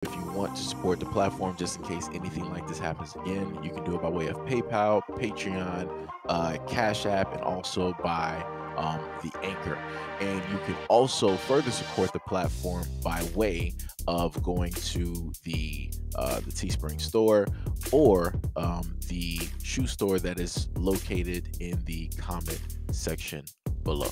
If you want to support the platform just in case anything like this happens again, you can do it by way of PayPal, Patreon, Cash App, and also by the Anchor. And you can also further support the platform by way of going to the Teespring store or the shoe store that is located in the comment section below.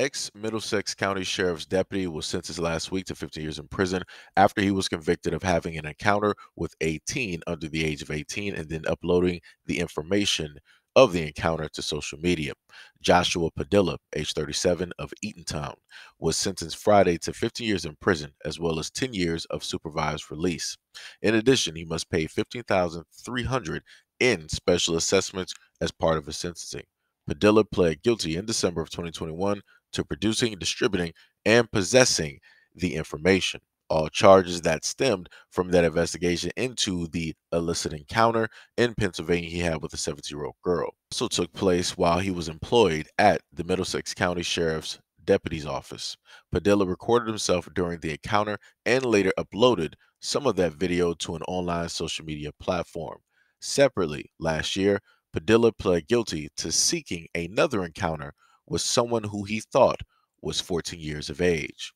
Ex-Middlesex County Sheriff's deputy was sentenced last week to 15 years in prison after he was convicted of having an encounter with a teen under the age of 18 and then uploading the information of the encounter to social media. Joshua Padilla, age 37, of Eatontown, was sentenced Friday to 15 years in prison as well as 10 years of supervised release. In addition, he must pay $15,300 in special assessments as part of his sentencing. Padilla pled guilty in December of 2021 to producing, distributing, and possessing the information. All charges that stemmed from that investigation into the illicit encounter in Pennsylvania he had with a 17-year-old girl also took place while he was employed at the Middlesex County Sheriff's Deputy's Office. Padilla recorded himself during the encounter and later uploaded some of that video to an online social media platform. Separately, last year, Padilla pled guilty to seeking another encounter with someone who he thought was 14 years of age.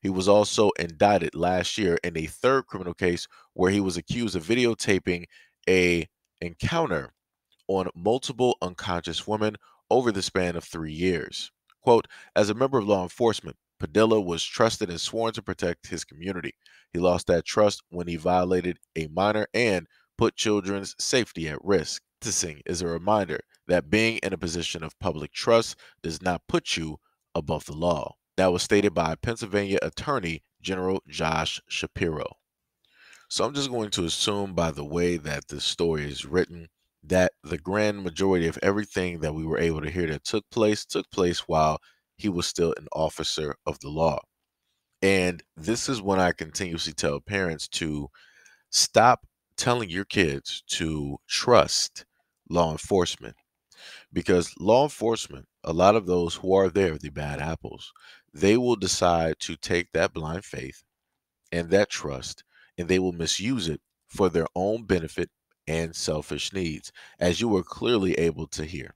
He was also indicted last year in a third criminal case where he was accused of videotaping a encounter on multiple unconscious women over the span of 3 years. Quote, as a member of law enforcement, Padilla was trusted and sworn to protect his community. He lost that trust when he violated a minor and put children's safety at risk. Sentencing is a reminder that being in a position of public trust does not put you above the law. That was stated by Pennsylvania Attorney General Josh Shapiro. So I'm just going to assume by the way that this story is written that the grand majority of everything that we were able to hear that took place while he was still an officer of the law. And this is when I continuously tell parents to stop telling your kids to trust law enforcement because law enforcement, a lot of those who are there, the bad apples, they will decide to take that blind faith and that trust, and they will misuse it for their own benefit and selfish needs, as you were clearly able to hear.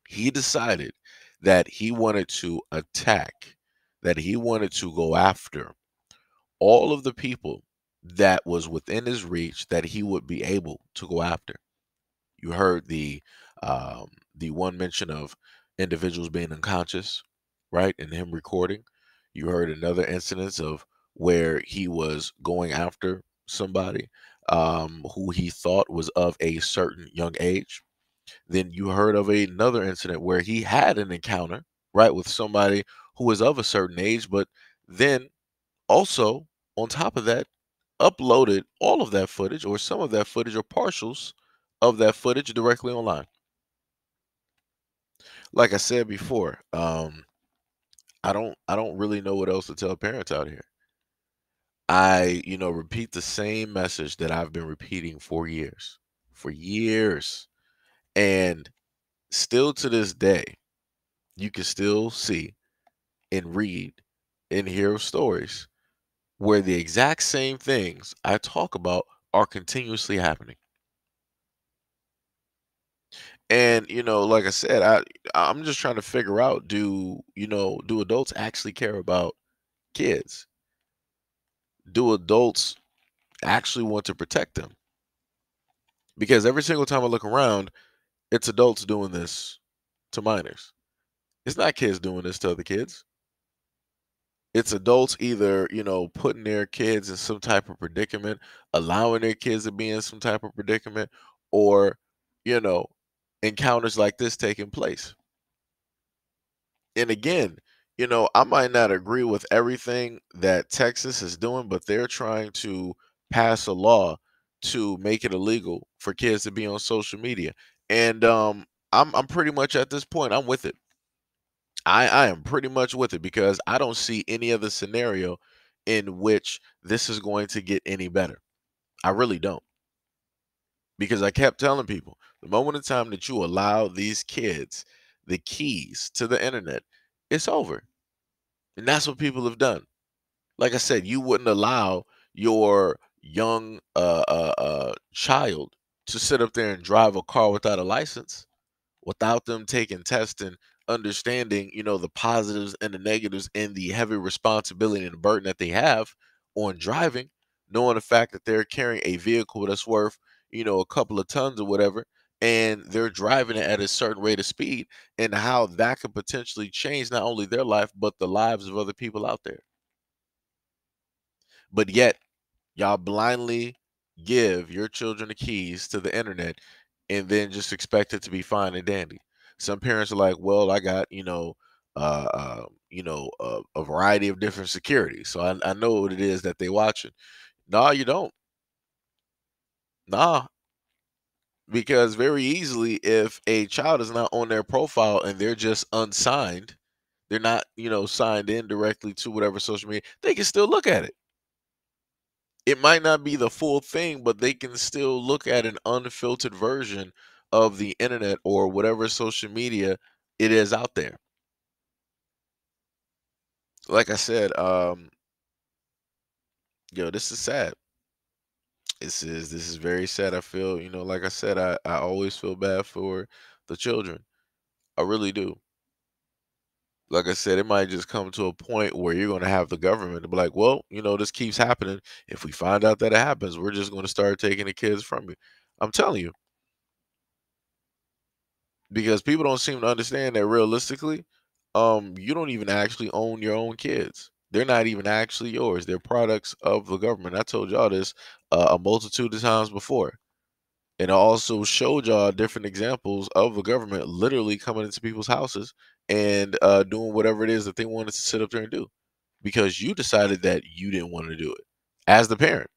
He decided that he wanted to attack, that he wanted to go after all of the people that was within his reach that he would be able to go after. You heard the one mention of individuals being unconscious, right, and him recording. You heard another incidence of where he was going after somebody who he thought was of a certain young age. Then you heard of another incident where he had an encounter, right, with somebody who was of a certain age, but then also on top of that, uploaded all of that footage or some of that footage or partials of that footage directly online. Like I said before, I don't really know what else to tell parents out here. I repeat the same message that I've been repeating for years. For years. And still to this day, you can still see and read and hear stories where the exact same things I talk about are continuously happening. And like I said, I'm just trying to figure out do adults actually care about kids? Do adults actually want to protect them? Because every single time I look around, it's adults doing this to minors. It's not kids doing this to other kids. It's adults either, putting their kids in some type of predicament, allowing their kids to be in some type of predicament, or, you know, encounters like this taking place. And again, I might not agree with everything that Texas is doing, but they're trying to pass a law to make it illegal for kids to be on social media. And I'm pretty much at this point, I'm with it. I am pretty much with it because I don't see any other scenario in which this is going to get any better. I really don't. Because I kept telling people the moment in time that you allow these kids the keys to the internet It's over. And that's what people have done. Like I said, you wouldn't allow your young child to sit up there and drive a car without a license, without them taking tests and understanding, the positives and the negatives and the heavy responsibility and the burden that they have on driving, knowing the fact that they're carrying a vehicle that's worth, a couple of tons or whatever, and they're driving it at a certain rate of speed, and how that could potentially change not only their life, but the lives of other people out there. But yet, y'all blindly give your children the keys to the internet and then just expect it to be fine and dandy. Some parents are like, "Well, I got a variety of different security, so I know what it is that they watching." Nah, you don't. Nah, because very easily, if a child is not on their profile and they're just unsigned, they're not signed in directly to whatever social media, they can still look at it. It might not be the full thing, but they can still look at an unfiltered version of the internet or whatever social media it is out there. Like I said, this is sad. This is very sad. I feel, like I said, I always feel bad for the children. I really do. Like I said, it might just come to a point where you're going to have the government to be like, well, this keeps happening. If we find out that it happens, we're just going to start taking the kids from you. I'm telling you. Because people don't seem to understand that realistically, you don't even actually own your own kids. They're not even actually yours. They're products of the government. I told y'all this a multitude of times before. And I also showed y'all different examples of the government literally coming into people's houses and doing whatever it is that they wanted to sit up there and do because you decided that you didn't want to do it as the parent.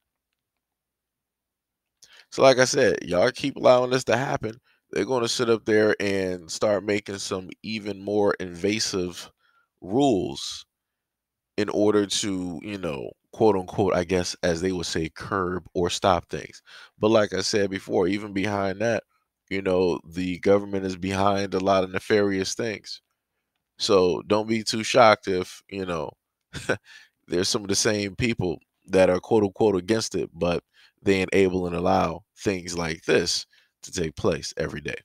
So, like I said, y'all keep allowing this to happen. They're going to sit up there and start making some even more invasive rules in order to, quote unquote, I guess, as they would say, curb or stop things. But like I said before, even behind that, the government is behind a lot of nefarious things. So don't be too shocked if, there's some of the same people that are quote unquote against it, but they enable and allow things like this to take place every day.